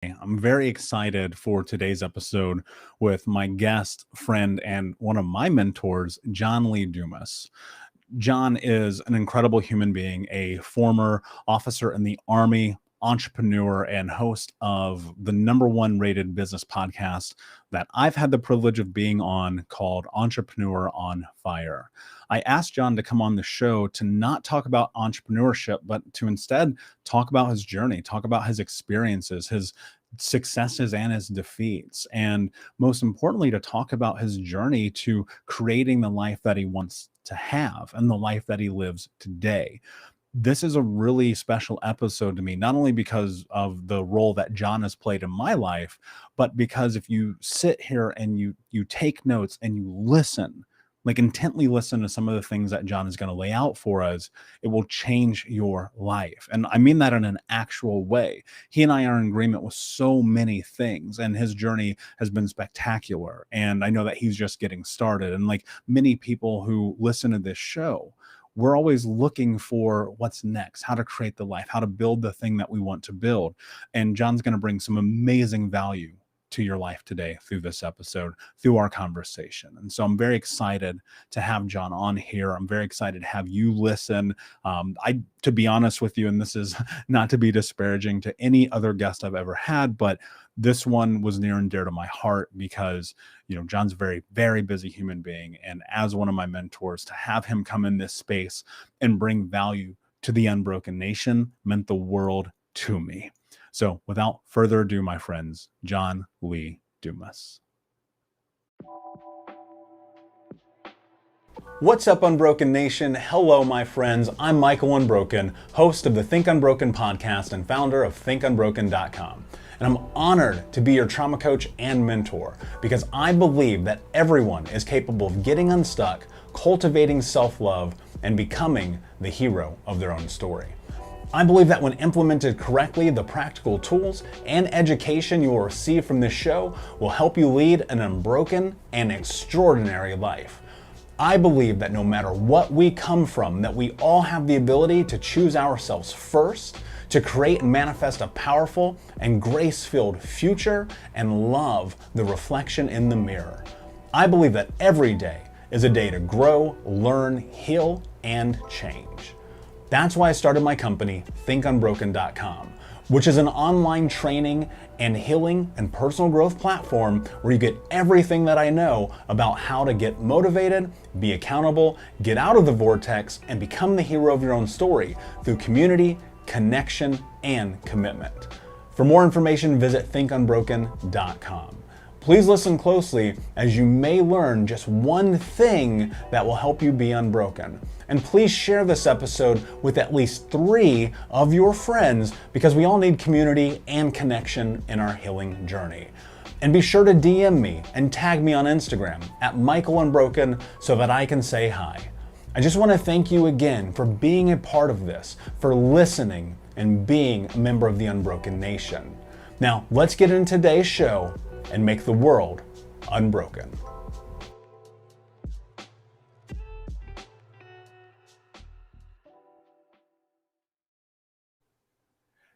I'm very excited for today's episode with my guest, friend, and one of my mentors, John Lee Dumas. John is an incredible human being, a former officer in the Army, entrepreneur, and host of the number one rated business podcast that I've had the privilege of being on called Entrepreneur on Fire. I asked John to come on the show to not talk about entrepreneurship, but to instead talk about his journey, talk about his experiences, his successes and his defeats, and most importantly, to talk about his journey to creating the life that he wants to have and the life that he lives today. This is a really special episode to me, not only because of the role that John has played in my life, but because if you sit here and you take notes and you listen, like intently listen to some of the things that John is going to lay out for us, it will change your life. And I mean that in an actual way. He and I are in agreement with so many things, and his journey has been spectacular. And I know that he's just getting started. And like many people who listen to this show, we're always looking for what's next, how to create the life, how to build the thing that we want to build. And John's going to bring some amazing value to your life today through this episode, through our conversation. And so I'm very excited to have John on here. I'm very excited to have you listen. To be honest with you, and this is not to be disparaging to any other guest I've ever had, but this one was near and dear to my heart because, John's a very, very busy human being. And as one of my mentors, to have him come in this space and bring value to the Unbroken Nation meant the world to me. So without further ado, my friends, John Lee Dumas. What's up, Unbroken Nation? Hello, my friends. I'm Michael Unbroken, host of the Think Unbroken podcast and founder of ThinkUnbroken.com. And I'm honored to be your trauma coach and mentor because I believe that everyone is capable of getting unstuck, cultivating self-love, and becoming the hero of their own story. I believe that when implemented correctly, the practical tools and education you will receive from this show will help you lead an unbroken and extraordinary life. I believe that no matter what we come from, that we all have the ability to choose ourselves first, to create and manifest a powerful and grace-filled future and love the reflection in the mirror. I believe that every day is a day to grow, learn, heal, and change. That's why I started my company, ThinkUnbroken.com, which is an online training and healing and personal growth platform where you get everything that I know about how to get motivated, be accountable, get out of the vortex, and become the hero of your own story through community, connection, and commitment. For more information, visit ThinkUnbroken.com. Please listen closely as you may learn just one thing that will help you be unbroken. And please share this episode with at least 3 of your friends because we all need community and connection in our healing journey. And be sure to DM me and tag me on Instagram at Michael Unbroken so that I can say hi. I just want to thank you again for being a part of this, for listening and being a member of the Unbroken Nation. Now, let's get into today's show and make the world unbroken.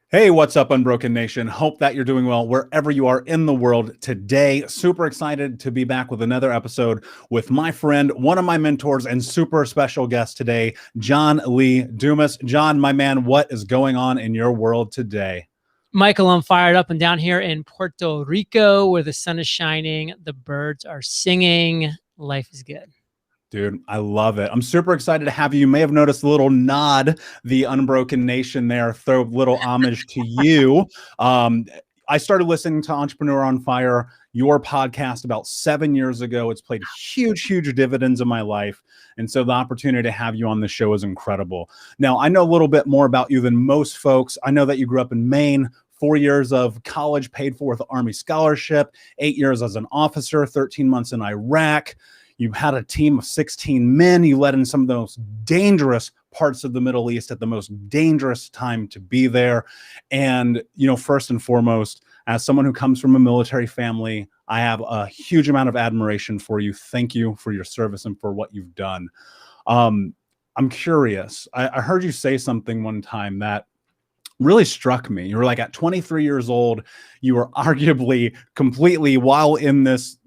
Hey, what's up, Unbroken Nation? Hope that you're doing well wherever you are in the world today. Super excited to be back with another episode with my friend, one of my mentors, and super special guest today, John Lee Dumas. John, my man, what is going on in your world today? Michael, I'm fired up and down here in Puerto Rico where the sun is shining, the birds are singing, life is good. Dude, I love it. I'm super excited to have you. You may have noticed a little nod, the Unbroken Nation there, throw a little homage to you. I started listening to Entrepreneur on Fire, your podcast, about 7 years ago. It's played huge, huge dividends in my life. And so the opportunity to have you on the show is incredible. Now, I know a little bit more about you than most folks. I know that you grew up in Maine, 4 years of college paid for with an Army scholarship, 8 years as an officer, 13 months in Iraq. You had a team of 16 men. You led in some of the most dangerous parts of the Middle East at the most dangerous time to be there. And, first and foremost, as someone who comes from a military family, I have a huge amount of admiration for you. Thank you for your service and for what you've done. I'm curious. I heard you say something one time that really struck me. You were like, at 23 years old, you were arguably completely, while in this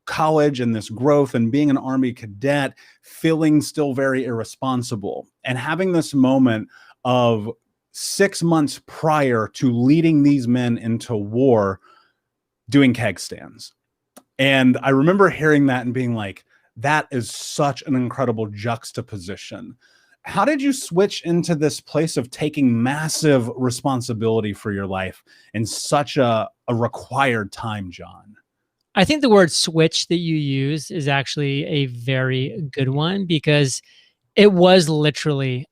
college and this growth and being an Army cadet, feeling still very irresponsible, and having this moment of 6 months prior to leading these men into war, doing keg stands. And I remember hearing that and being like, that is such an incredible juxtaposition. How did you switch into this place of taking massive responsibility for your life in such a required time, John? I think the word switch that you use is actually a very good one, because it was literally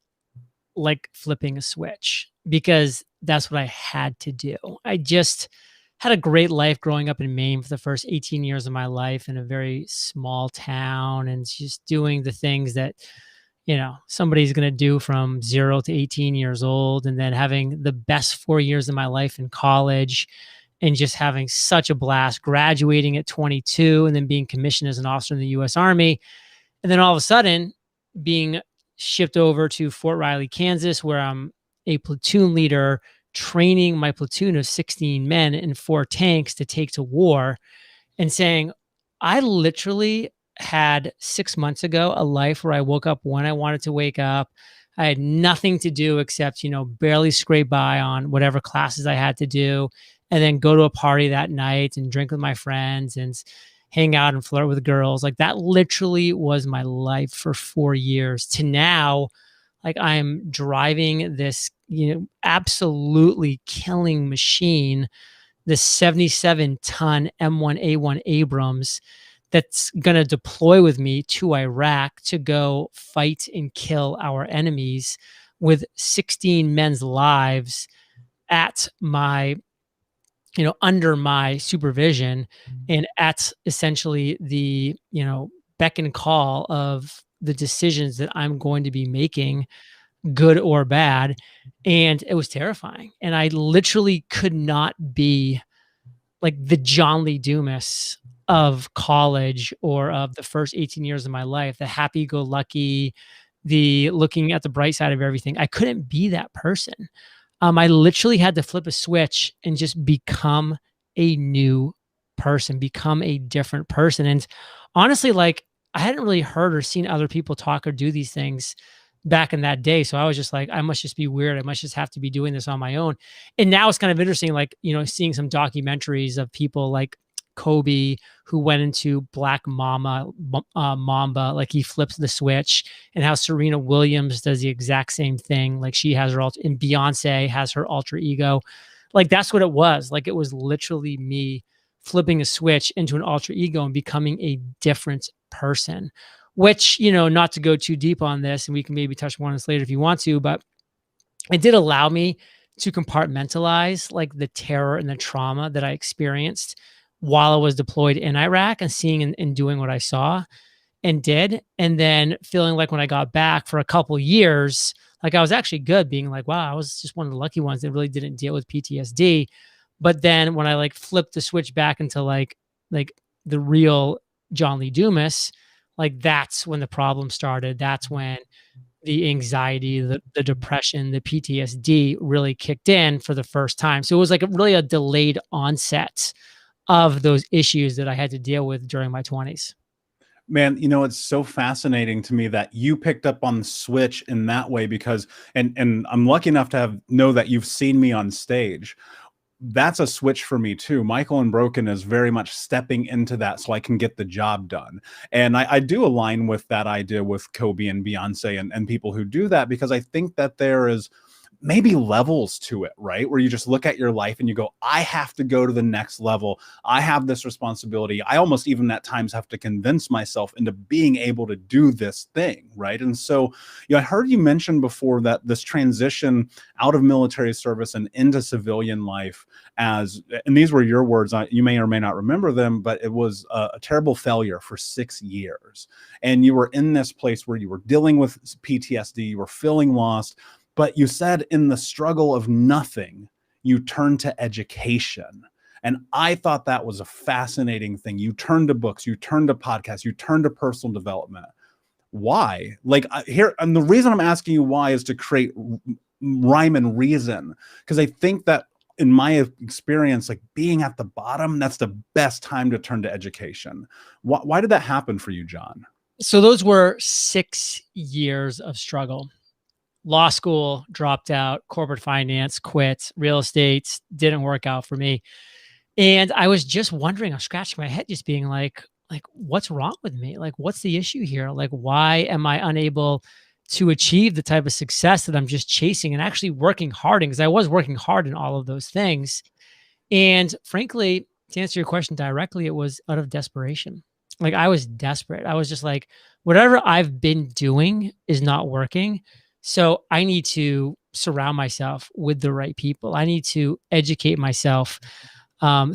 like flipping a switch, because that's what I had to do. I just had a great life growing up in Maine for the first 18 years of my life in a very small town, and just doing the things that, somebody's going to do from 0 to 18 years old, and then having the best 4 years of my life in college, and just having such a blast, graduating at 22 and then being commissioned as an officer in the US Army. And then all of a sudden being shipped over to Fort Riley, Kansas, where I'm a platoon leader, training my platoon of 16 men and 4 tanks to take to war, and saying, I literally had 6 months ago a life where I woke up when I wanted to wake up. I had nothing to do except, barely scrape by on whatever classes I had to do, and then go to a party that night and drink with my friends and hang out and flirt with girls. Like, that literally was my life for 4 years, to now, like, I'm driving this, absolutely killing machine, this 77-ton M1A1 Abrams that's going to deploy with me to Iraq to go fight and kill our enemies, with 16 men's lives at my, under my supervision, and at essentially the, beck and call of the decisions that I'm going to be making, good or bad. And it was terrifying. And I literally could not be like the John Lee Dumas of college or of the first 18 years of my life, the happy-go-lucky, the looking at the bright side of everything. I couldn't be that person. I literally had to flip a switch and just become a new person, become a different person. And honestly, like, I hadn't really heard or seen other people talk or do these things back in that day. So I was just like, I must just be weird. I must just have to be doing this on my own. And now it's kind of interesting, like, seeing some documentaries of people like Kobe, who went into Black Mamba, like he flips the switch, and how Serena Williams does the exact same thing. Like, she has her and Beyonce has her alter ego. Like, that's what it was. Like, it was literally me flipping a switch into an alter ego and becoming a different person, which, not to go too deep on this, and we can maybe touch more on this later if you want to, but it did allow me to compartmentalize like the terror and the trauma that I experienced while I was deployed in Iraq, and seeing and doing what I saw and did. And then feeling like when I got back for a couple years, like, I was actually good, being like, wow, I was just one of the lucky ones that really didn't deal with PTSD. But then when I like flipped the switch back into like the real John Lee Dumas, like, that's when the problem started. That's when the anxiety, the depression, the PTSD really kicked in for the first time. So it was like really a delayed onset of those issues that I had to deal with during my 20s. Man, it's so fascinating to me that you picked up on the switch in that way, because, and I'm lucky enough to know that you've seen me on stage. That's a switch for me too. Michael Unbroken is very much stepping into that so I can get the job done. And I do align with that idea with Kobe and Beyonce and people who do that, because I think that there is maybe levels to it, right? Where you just look at your life and you go, I have to go to the next level. I have this responsibility. I almost even at times have to convince myself into being able to do this thing, right? And so, I heard you mention before that this transition out of military service and into civilian life, and these were your words, you may or may not remember them, but it was a terrible failure for 6 years. And you were in this place where you were dealing with PTSD, you were feeling lost. But you said in the struggle of nothing, you turned to education. And I thought that was a fascinating thing. You turned to books, you turned to podcasts, you turned to personal development. Why? Like, here, and the reason I'm asking you why is to create rhyme and reason. Because I think that in my experience, like being at the bottom, that's the best time to turn to education. Why did that happen for you, John? So those were 6 years of struggle. Law school, dropped out, corporate finance, quit, real estate, didn't work out for me. And I was just wondering, I was scratching my head, just being like, what's wrong with me? Like, what's the issue here? Like, why am I unable to achieve the type of success that I'm just chasing and actually working hard in? Because I was working hard in all of those things. And frankly, to answer your question directly, it was out of desperation. Like I was desperate. I was just like, whatever I've been doing is not working. So I need to surround myself with the right people. I need to educate myself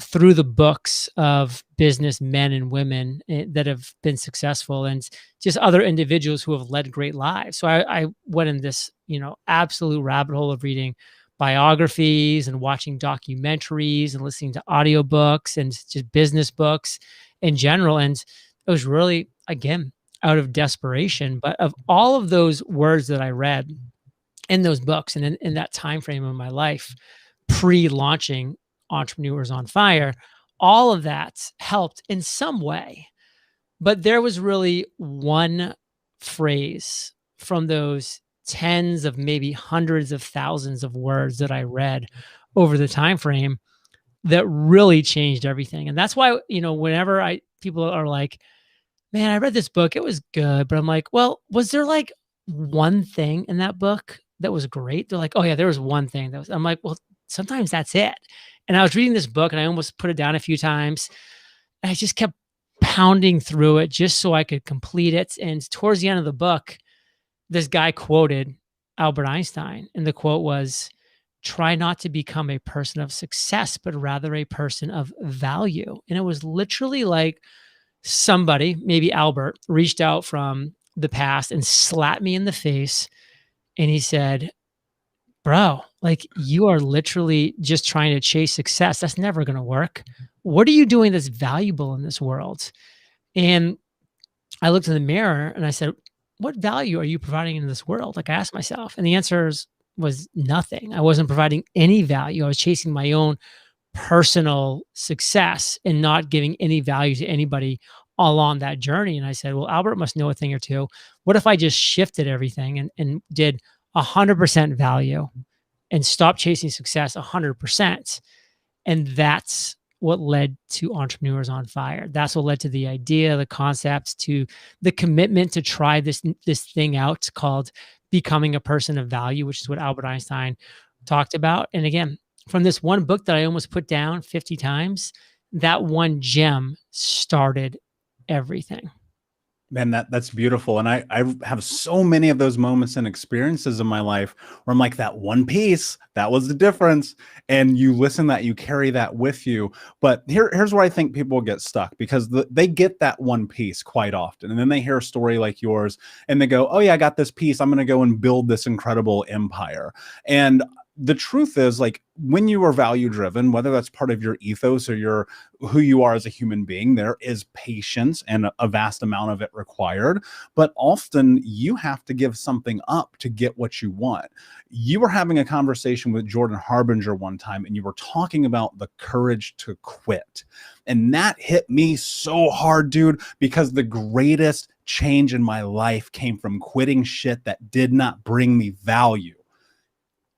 through the books of business men and women that have been successful and just other individuals who have led great lives. So I went in this, absolute rabbit hole of reading biographies and watching documentaries and listening to audiobooks and just business books in general. And it was really, again, out of desperation. But of all of those words that I read in those books and in that time frame of my life, pre-launching Entrepreneurs on Fire, all of that helped in some way. But there was really one phrase from those tens of maybe hundreds of thousands of words that I read over the time frame that really changed everything. And that's why, whenever people are like, "Man, I read this book, it was good." But I'm like, "Well, was there like one thing in that book that was great?" They're like, "Oh yeah, there was one thing that was." I'm like, "Well, sometimes that's it." And I was reading this book and I almost put it down a few times. And I just kept pounding through it just so I could complete it. And towards the end of the book, this guy quoted Albert Einstein. And the quote was, "Try not to become a person of success, but rather a person of value." And it was literally like somebody, maybe Albert, reached out from the past and slapped me in the face. And he said, "Bro, like you are literally just trying to chase success. That's never going to work. What are you doing that's valuable in this world?" And I looked in the mirror and I said, "What value are you providing in this world?" Like I asked myself, and the was nothing. I wasn't providing any value. I was chasing my own personal success and not giving any value to anybody along that journey. And I said, "Well, Albert must know a thing or two. What if I just shifted everything and did 100% value and stopped chasing success 100%?" And that's what led to Entrepreneurs on Fire. That's what led to the idea, the concept, to the commitment to try this thing out called becoming a person of value, which is what Albert Einstein talked about. And again, from this one book that I almost put down 50 times, that one gem started everything. Man, that's beautiful. And I have so many of those moments and experiences in my life where I'm like, that one piece, that was the difference. And you listen that, you carry that with you. But here's where I think people get stuck, because they get that one piece quite often. And then they hear a story like yours and they go, "Oh yeah, I got this piece. I'm going to go and build this incredible empire." And the truth is, like, when you are value driven, whether that's part of your ethos or who you are as a human being, there is patience and a vast amount of it required. But often you have to give something up to get what you want. You were having a conversation with Jordan Harbinger one time, and you were talking about the courage to quit. And that hit me so hard, dude, because the greatest change in my life came from quitting shit that did not bring me value.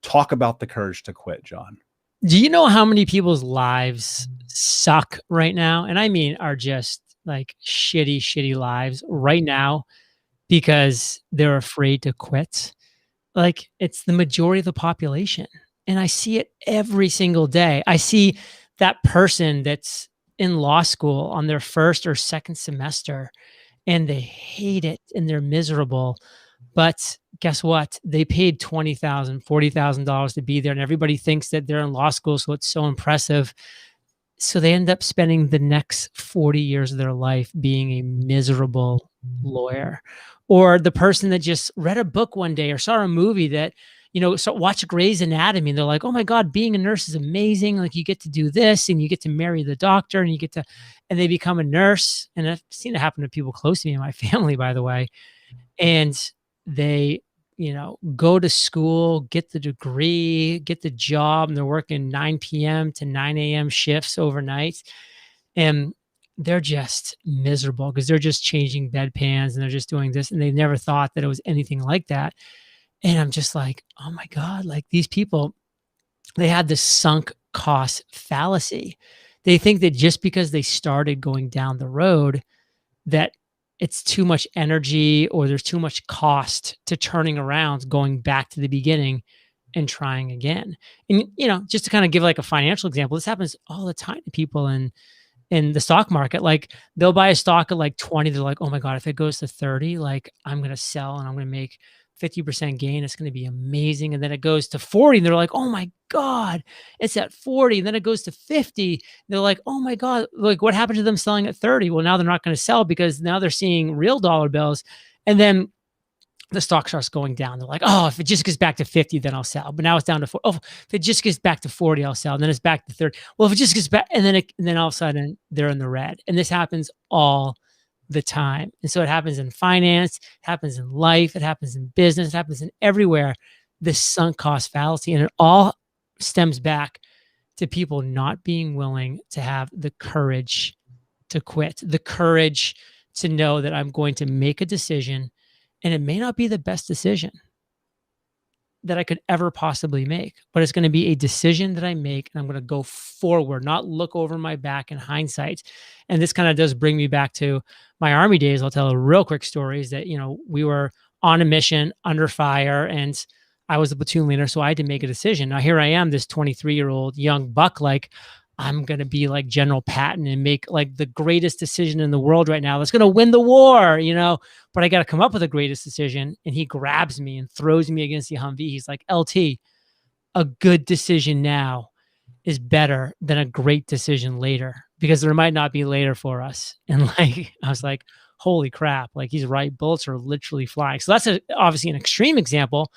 Talk about the courage to quit, John. Do you know how many people's lives suck right now? And I mean, are just like shitty, shitty lives right now because they're afraid to quit? Like it's the majority of the population. And I see it every single day. I see that person that's in law school on their first or second semester and they hate it and they're miserable. But guess what? They paid $20,000, $40,000 to be there, and everybody thinks that they're in law school, so it's so impressive. So they end up spending the next 40 years of their life being a miserable lawyer. Or the person that just read a book one day or saw a movie that, so watch Grey's Anatomy, and they're like, "Oh my God, being a nurse is amazing. Like you get to do this and you get to marry the doctor and and they become a nurse." And I've seen it happen to people close to me in my family, by the way. And they go to school, get the degree, get the job, and they're working 9 p.m. to 9 a.m. shifts overnight. And they're just miserable because they're just changing bedpans and they're just doing this. And they never thought that it was anything like that. And I'm just like, oh my God, like these people, they had this sunk cost fallacy. They think that just because they started going down the road, that it's too much energy or there's too much cost to turning around, going back to the beginning and trying again. And, just to kind of give like a financial example, this happens all the time to people in the stock market. Like they'll buy a stock at like 20. They're like, oh my God, if it goes to 30, like I'm going to sell and I'm going to make 50% gain. It's going to be amazing. And then it goes to 40 and they're like, oh my God, it's at 40. And then it goes to 50. They're like, oh my God, like what happened to them selling at 30? Well, now they're not going to sell because now they're seeing real dollar bills. And then the stock starts going down. They're like, oh, if it just gets back to 50, then I'll sell. But now it's down to 40. Oh, if it just gets back to 40, I'll sell. And then it's back to 30. Well, if it just gets back, and then all of a sudden they're in the red. And this happens all the time. And so it happens in finance, it happens in life, it happens in business, it happens in everywhere. This sunk cost fallacy. And it all stems back to people not being willing to have the courage to quit, the courage to know that I'm going to make a decision. And it may not be the best decision that I could ever possibly make, but it's going to be a decision that I make and I'm going to go forward, not look over my back in hindsight. And this kind of does bring me back to my Army days. I'll tell a real quick story is that, we were on a mission under fire and I was the platoon leader. So I had to make a decision. Now here I am, this 23-year-old young buck, like I'm going to be like General Patton and make like the greatest decision in the world right now. That's going to win the war, but I got to come up with the greatest decision. And he grabs me and throws me against the Humvee. He's like, LT, a good decision now is better than a great decision later because there might not be later for us. And like, I was like, holy crap. Like he's right. Bullets are literally flying. So that's obviously an extreme example,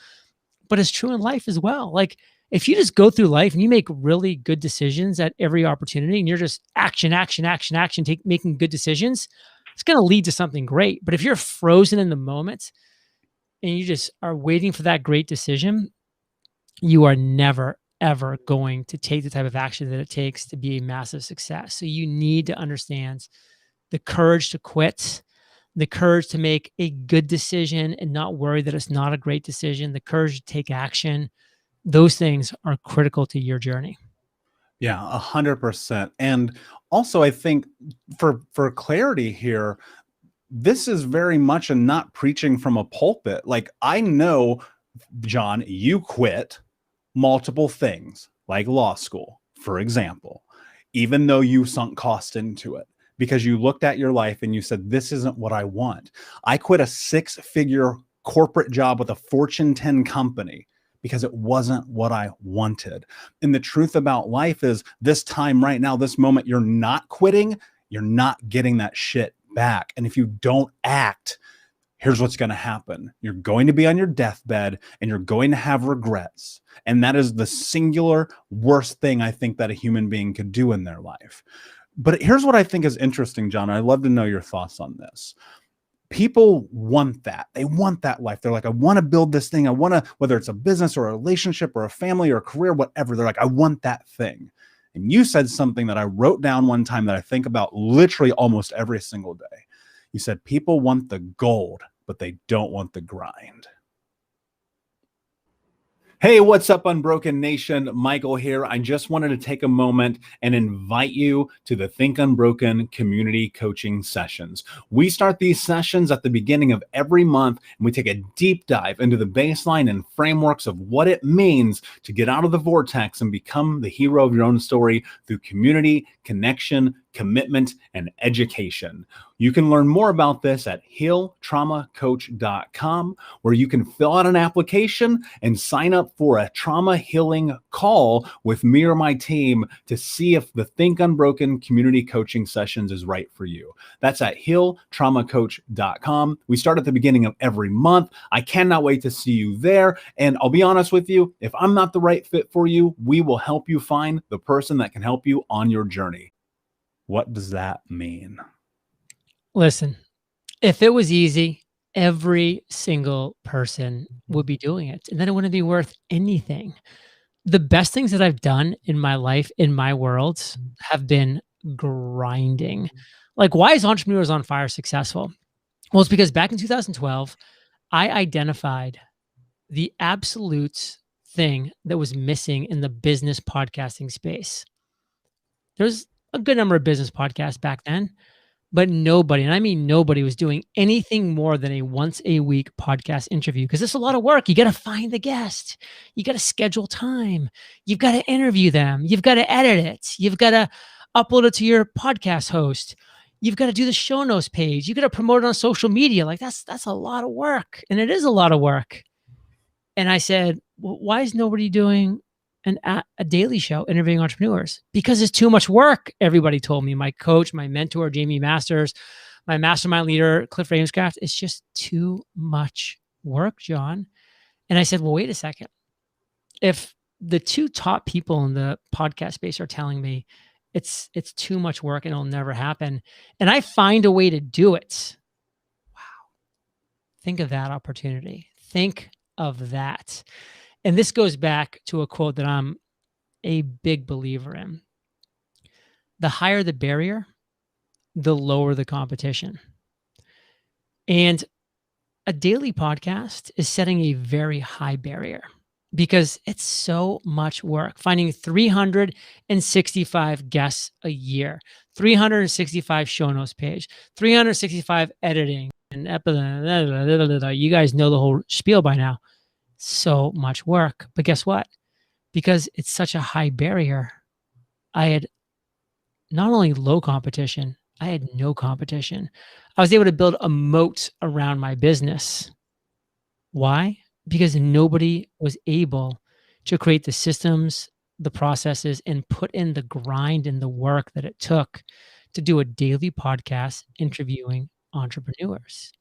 but it's true in life as well. Like, if you just go through life and you make really good decisions at every opportunity and you're just action, making good decisions, it's going to lead to something great. But if you're frozen in the moment and you just are waiting for that great decision, you are never, ever going to take the type of action that it takes to be a massive success. So you need to understand the courage to quit, the courage to make a good decision and not worry that it's not a great decision, the courage to take action. Those things are critical to your journey. Yeah, 100%. And also, I think for clarity here, this is very much a not preaching from a pulpit. Like I know, John, you quit multiple things like law school, for example, even though you sunk cost into it because you looked at your life and you said, this isn't what I want. I quit a 6-figure corporate job with a Fortune 10 company because it wasn't what I wanted. And the truth about life is this time right now, this moment, you're not quitting, you're not getting that shit back. And if you don't act, here's what's going to happen. You're going to be on your deathbed and you're going to have regrets. And that is the singular worst thing I think that a human being could do in their life. But here's what I think is interesting, John. I'd love to know your thoughts on this. People want that. They want that life. They're like, I want to build this thing. I want to, whether it's a business or a relationship or a family or a career, whatever. They're like, I want that thing. And you said something that I wrote down one time that I think about literally almost every single day. You said, people want the gold, but they don't want the grind. Hey, what's up, Unbroken Nation? Michael here. I just wanted to take a moment and invite you to the Think Unbroken community coaching sessions. We start these sessions at the beginning of every month, and we take a deep dive into the baseline and frameworks of what it means to get out of the vortex and become the hero of your own story through community, connection, commitment, and education. You can learn more about this at healtraumacoach.com, where you can fill out an application and sign up for a trauma healing call with me or my team to see if the Think Unbroken community coaching sessions is right for you. That's at healtraumacoach.com. We start at the beginning of every month. I cannot wait to see you there. And I'll be honest with you, if I'm not the right fit for you, we will help you find the person that can help you on your journey. What does that mean? Listen, if it was easy every single person would be doing it, and then it wouldn't be worth anything. The best things that I've done in my life, in my world, have been grinding. Like, why is Entrepreneurs on Fire successful? Well, it's because back in 2012, I identified the absolute thing that was missing in the business podcasting space. There's a good number of business podcasts back then, but nobody, and I mean nobody, was doing anything more than a once a week podcast interview, because it's a lot of work. You got to find the guest, you got to schedule time, you've got to interview them, you've got to edit it, you've got to upload it to your podcast host, you've got to do the show notes page, you got to promote it on social media. Like, that's a lot of work, and it is a lot of work. And I said, well, why is nobody doing a daily show interviewing entrepreneurs? Because it's too much work. Everybody told me, my coach, my mentor, Jamie Masters, my mastermind leader, Cliff Ravenscraft, it's just too much work, John. And I said, well, wait a second. If the two top people in the podcast space are telling me it's too much work and it'll never happen, and I find a way to do it, wow, think of that opportunity. Think of that. And this goes back to a quote that I'm a big believer in. The higher the barrier, the lower the competition. And a daily podcast is setting a very high barrier because it's so much work. Finding 365 guests a year, 365 show notes page, 365 editing, and you guys know the whole spiel by now. So much work. But guess what? Because it's such a high barrier, I had not only low competition, I had no competition. I was able to build a moat around my business. Why? Because nobody was able to create the systems, the processes, and put in the grind and the work that it took to do a daily podcast interviewing entrepreneurs.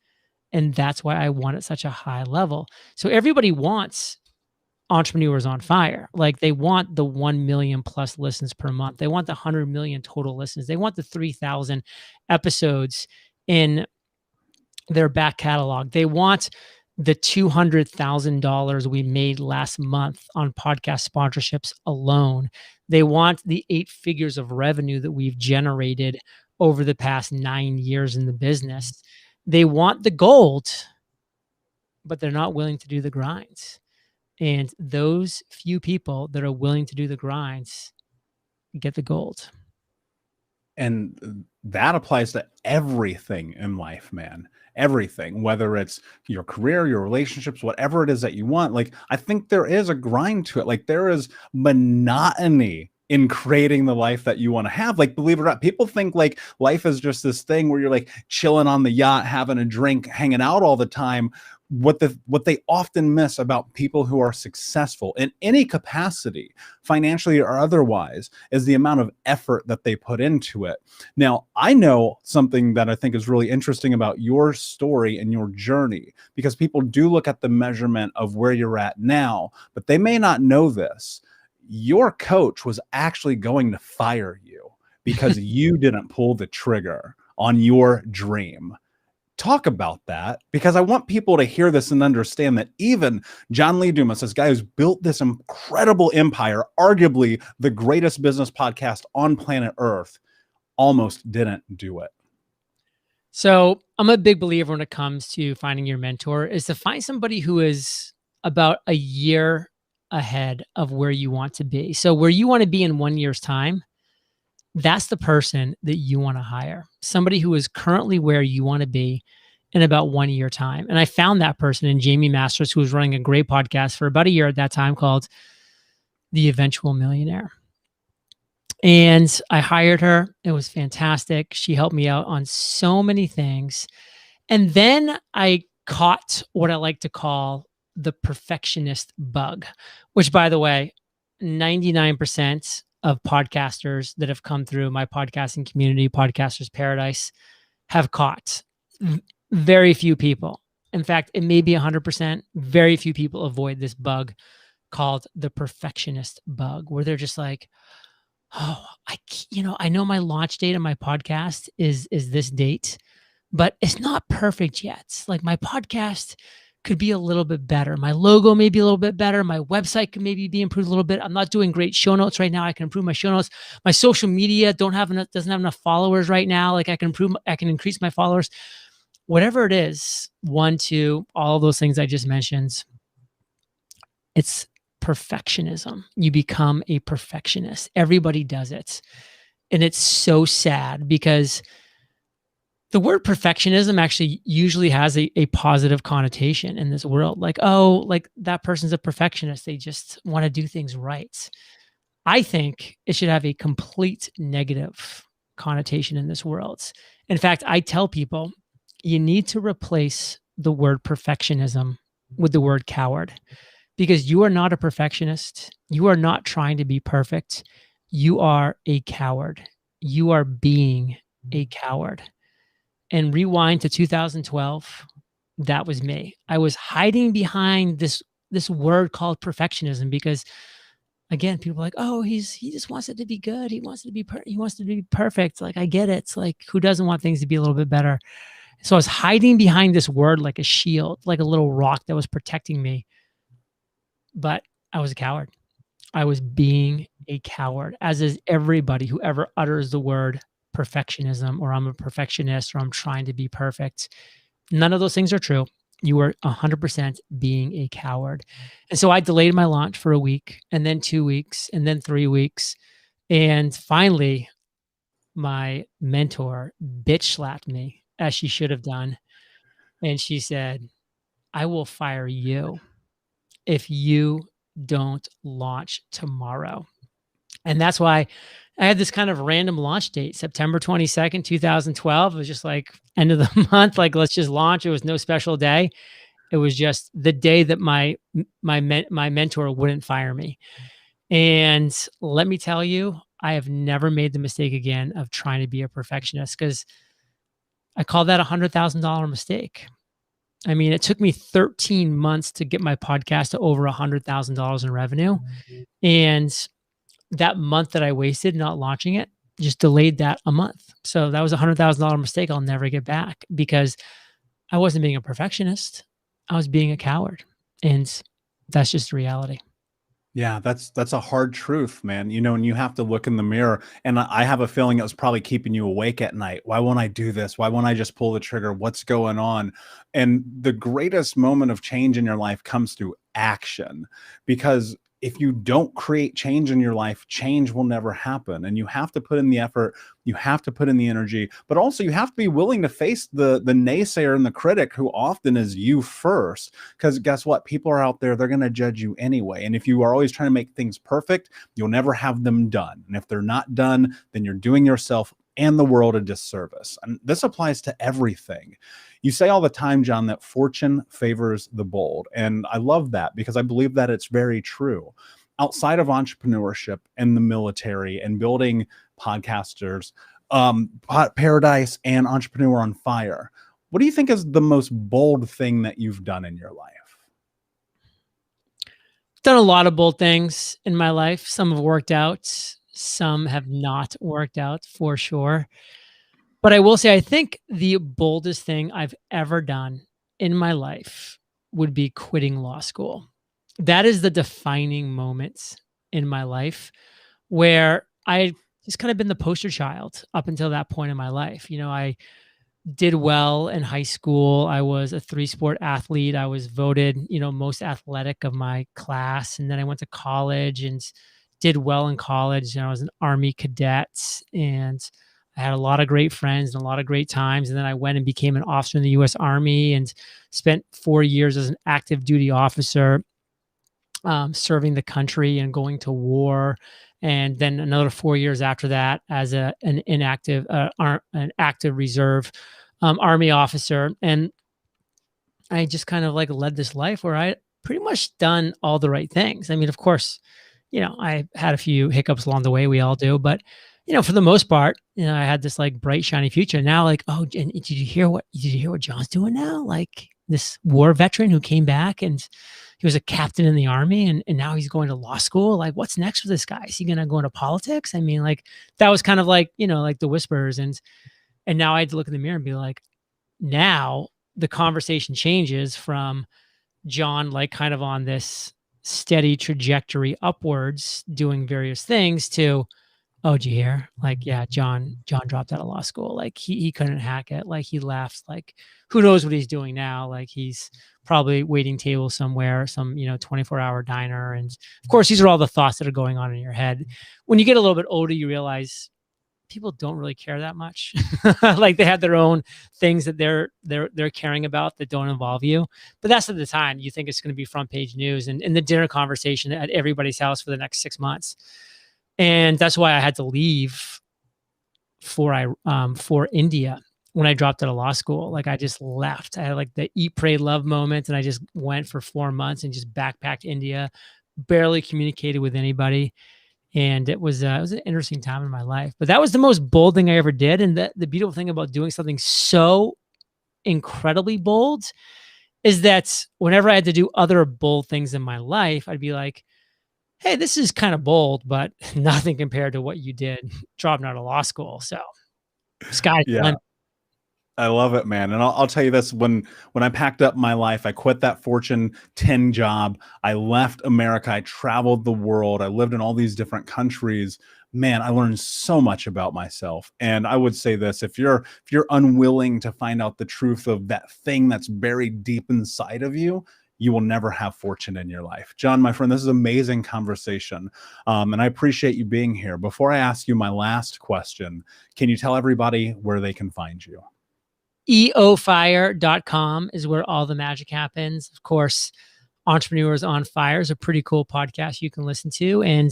And that's why I won at such a high level. So everybody wants Entrepreneurs on Fire. Like, they want the 1 million plus listens per month. They want the 100 million total listens. They want the 3,000 episodes in their back catalog. They want the $200,000 we made last month on podcast sponsorships alone. They want the 8 figures of revenue that we've generated over the past 9 years in the business. They want the gold, but they're not willing to do the grinds. And those few people that are willing to do the grinds get the gold. And that applies to everything in life, man. Everything, whether it's your career, your relationships, whatever it is that you want. Like, I think there is a grind to it. Like, there is monotony in creating the life that you want to have. Like, believe it or not, people think like life is just this thing where you're like chilling on the yacht, having a drink, hanging out all the time. What they often miss about people who are successful in any capacity, financially or otherwise, is the amount of effort that they put into it. Now, I know something that I think is really interesting about your story and your journey, because people do look at the measurement of where you're at now, but they may not know this. Your coach was actually going to fire you because you didn't pull the trigger on your dream. Talk about that, because I want people to hear this and understand that even John Lee Dumas, this guy who's built this incredible empire, arguably the greatest business podcast on planet Earth, almost didn't do it. So I'm a big believer when it comes to finding your mentor is to find somebody who is about a year ahead of where you want to be. So where you want to be in 1 year's time, that's the person that you want to hire. Somebody who is currently where you want to be in about 1 year time. And I found that person in Jamie Masters, who was running a great podcast for about a year at that time called The Eventual Millionaire. And I hired her. It was fantastic. She helped me out on so many things. And then I caught what I like to call the perfectionist bug, which, by the way, 99% of podcasters that have come through my podcasting community, Podcasters Paradise, have caught. Very few people. In fact, it may be 100%. Very few people avoid this bug called the perfectionist bug, where they're just like, oh, I know my launch date on my podcast is this date, but it's not perfect yet. Like my podcast could be a little bit better. My logo may be a little bit better. My website can maybe be improved a little bit. I'm not doing great show notes right now. I can improve my show notes. My social media doesn't have enough followers right now. Like I can increase my followers. Whatever it is, one, two, all of those things I just mentioned, it's perfectionism. You become a perfectionist. Everybody does it. And it's so sad because the word perfectionism actually usually has a positive connotation in this world. Like, oh, like that person's a perfectionist. They just want to do things right. I think it should have a complete negative connotation in this world. In fact, I tell people you need to replace the word perfectionism with the word coward, because you are not a perfectionist. You are not trying to be perfect. You are a coward. You are being a coward. And rewind to 2012, that was me. I was hiding behind this word called perfectionism because, again, people are like, oh, he just wants it to be good. He wants it to be he wants it to be perfect. Like, I get it. It's like, who doesn't want things to be a little bit better? So I was hiding behind this word like a shield, like a little rock that was protecting me. But I was a coward. I was being a coward, as is everybody who ever utters the word perfectionism, or I'm a perfectionist, or I'm trying to be perfect. None of those things are true. You are 100% being a coward. And so I delayed my launch for a week, and then 2 weeks, and then 3 weeks. And finally, my mentor bitch slapped me, as she should have done. And she said, I will fire you if you don't launch tomorrow. And that's why I had this kind of random launch date, September 22nd, 2012. It was just like end of the month, like let's just launch. It was no special day. It was just the day that my mentor wouldn't fire me. And let me tell you, I have never made the mistake again of trying to be a perfectionist, because I call that $100,000 mistake. I mean, it took me 13 months to get my podcast to over $100,000 in revenue. And that month that I wasted not launching it just delayed that a month. So that was a $100,000 mistake I'll never get back, because I wasn't being a perfectionist. I was being a coward. And that's just reality. Yeah, that's a hard truth, man. And you have to look in the mirror. And I have a feeling it was probably keeping you awake at night. Why won't I do this? Why won't I just pull the trigger? What's going on? And the greatest moment of change in your life comes through action, because if you don't create change in your life, change will never happen. And you have to put in the effort, you have to put in the energy, but also you have to be willing to face the naysayer and the critic, who often is you first. Because guess what? People are out there, they're going to judge you anyway. And if you are always trying to make things perfect, you'll never have them done. And if they're not done, then you're doing yourself and the world a disservice. And this applies to everything. You say all the time, John, that fortune favors the bold. And I love that, because I believe that it's very true. Outside of entrepreneurship and the military and building podcasters, Paradise and Entrepreneur on Fire, what do you think is the most bold thing that you've done in your life? Done a lot of bold things in my life. Some have worked out, some have not worked out, for sure. But I will say, I think the boldest thing I've ever done in my life would be quitting law school. That is the defining moment in my life, where I just kind of been the poster child up until that point in my life. I did well in high school. I was a 3-sport athlete. I was voted, most athletic of my class. And then I went to college and did well in college. And I was an Army cadet, and I had a lot of great friends and a lot of great times. And then I went and became an officer in the U.S. Army and spent 4 years as an active duty officer, serving the country and going to war. And then another 4 years after that as an active reserve Army officer. And I just kind of like led this life where I pretty much done all the right things. I mean, of course, I had a few hiccups along the way. We all do, but for the most part, I had this like bright, shiny future. Now, like, oh, and did you hear what John's doing now? Like this war veteran who came back and he was a captain in the Army, and now he's going to law school. Like, what's next for this guy? Is he going to go into politics? I mean, like that was kind of like, like the whispers. And now I had to look in the mirror and be like, now the conversation changes from John, like kind of on this steady trajectory upwards, doing various things to, oh, did you hear? Like, yeah, John dropped out of law school. Like he couldn't hack it. Like he left. Like who knows what he's doing now? Like he's probably waiting table somewhere, some 24-hour diner. And of course, these are all the thoughts that are going on in your head. When you get a little bit older, you realize people don't really care that much. Like they have their own things that they're caring about that don't involve you. But that's at the time you think it's going to be front page news and the dinner conversation at everybody's house for the next 6 months. And that's why I had to leave for India when I dropped out of law school. Like I just left. I had like the eat, pray, love moment, and I just went for 4 months and just backpacked India, barely communicated with anybody. And it was an interesting time in my life. But that was the most bold thing I ever did. And the beautiful thing about doing something so incredibly bold is that whenever I had to do other bold things in my life, I'd be like, hey, this is kind of bold, but nothing compared to what you did dropping out of law school. So sky's the Yeah. limit. I love it, man. And I'll tell you this, when I packed up my life, I quit that Fortune 10 job. I left America. I traveled the world. I lived in all these different countries. Man, I learned so much about myself. And I would say this, if you're unwilling to find out the truth of that thing that's buried deep inside of you, you will never have fortune in your life. John, my friend, this is an amazing conversation. And I appreciate you being here. Before I ask you my last question, can you tell everybody where they can find you? eofire.com is where all the magic happens. Of course, Entrepreneurs on Fire is a pretty cool podcast you can listen to. And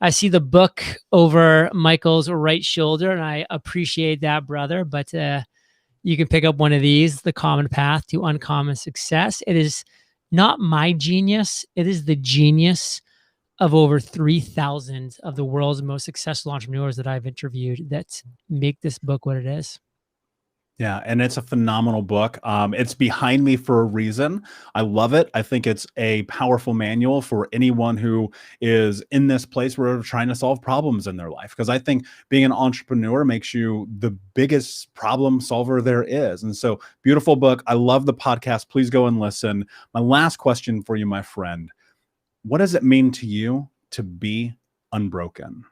I see the book over Michael's right shoulder, and I appreciate that, brother. But you can pick up one of these, The Common Path to Uncommon Success. It is not my genius. It is the genius of over 3,000 of the world's most successful entrepreneurs that I've interviewed that make this book what it is. Yeah, and it's a phenomenal book. It's behind me for a reason. I love it. I think it's a powerful manual for anyone who is in this place where they're trying to solve problems in their life. Because I think being an entrepreneur makes you the biggest problem solver there is. And so, beautiful book. I love the podcast. Please go and listen. My last question for you, my friend. What does it mean to you to be unbroken?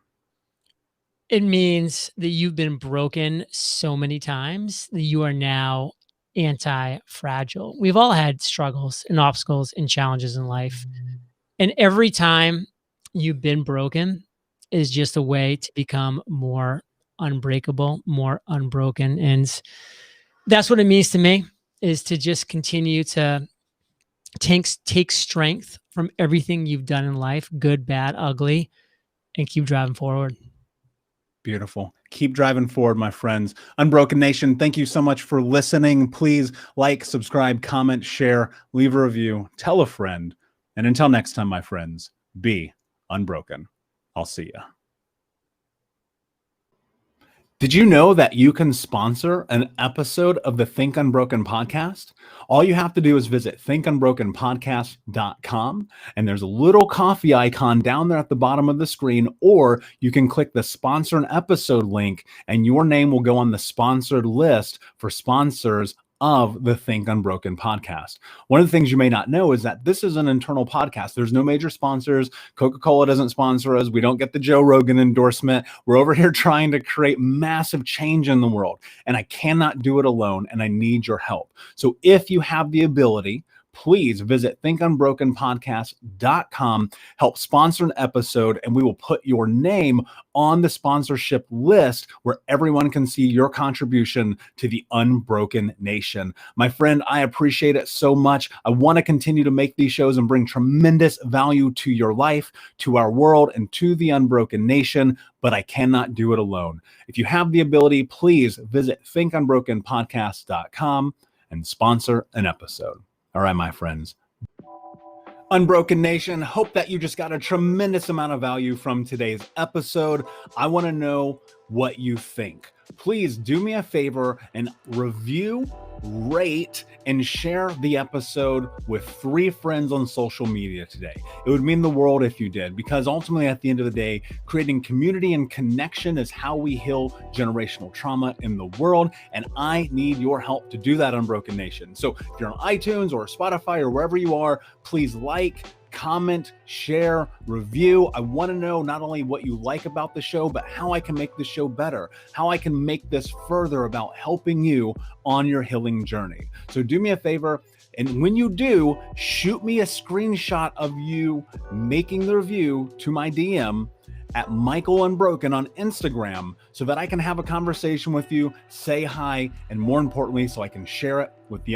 It means that you've been broken so many times that you are now anti-fragile. We've all had struggles and obstacles and challenges in life. And every time you've been broken is just a way to become more unbreakable, more unbroken. And that's what it means to me, is to just continue to take strength from everything you've done in life, good, bad, ugly, and keep driving forward. Beautiful. Keep driving forward, my friends. Unbroken Nation, thank you so much for listening. Please like, subscribe, comment, share, leave a review, tell a friend. And until next time, my friends, be unbroken. I'll see you. Did you know that you can sponsor an episode of the Think Unbroken podcast? All you have to do is visit thinkunbrokenpodcast.com, and there's a little coffee icon down there at the bottom of the screen, or you can click the sponsor an episode link, and your name will go on the sponsored list for sponsors of the Think Unbroken podcast. One of the things you may not know is that this is an internal podcast. There's no major sponsors. Coca-Cola doesn't sponsor us. We don't get the Joe Rogan endorsement. We're over here trying to create massive change in the world, and I cannot do it alone, and I need your help. So if you have the ability, please visit thinkunbrokenpodcast.com, help sponsor an episode, and we will put your name on the sponsorship list where everyone can see your contribution to the Unbroken Nation. My friend, I appreciate it so much. I want to continue to make these shows and bring tremendous value to your life, to our world, and to the Unbroken Nation, but I cannot do it alone. If you have the ability, please visit thinkunbrokenpodcast.com and sponsor an episode. All right, my friends. Unbroken Nation, hope that you just got a tremendous amount of value from today's episode. I want to know what you think. Please do me a favor and review, rate, and share the episode with 3 friends on social media today. It would mean the world if you did, because ultimately at the end of the day, creating community and connection is how we heal generational trauma in the world. And I need your help to do that, Unbroken Nation. So if you're on iTunes or Spotify or wherever you are, please like, comment, share, review. I want to know not only what you like about the show, but how I can make the show better, how I can make this further about helping you on your healing journey. So do me a favor, and when you do, shoot me a screenshot of you making the review to my DM at Michael Unbroken on Instagram so that I can have a conversation with you, say hi, and more importantly, so I can share it with the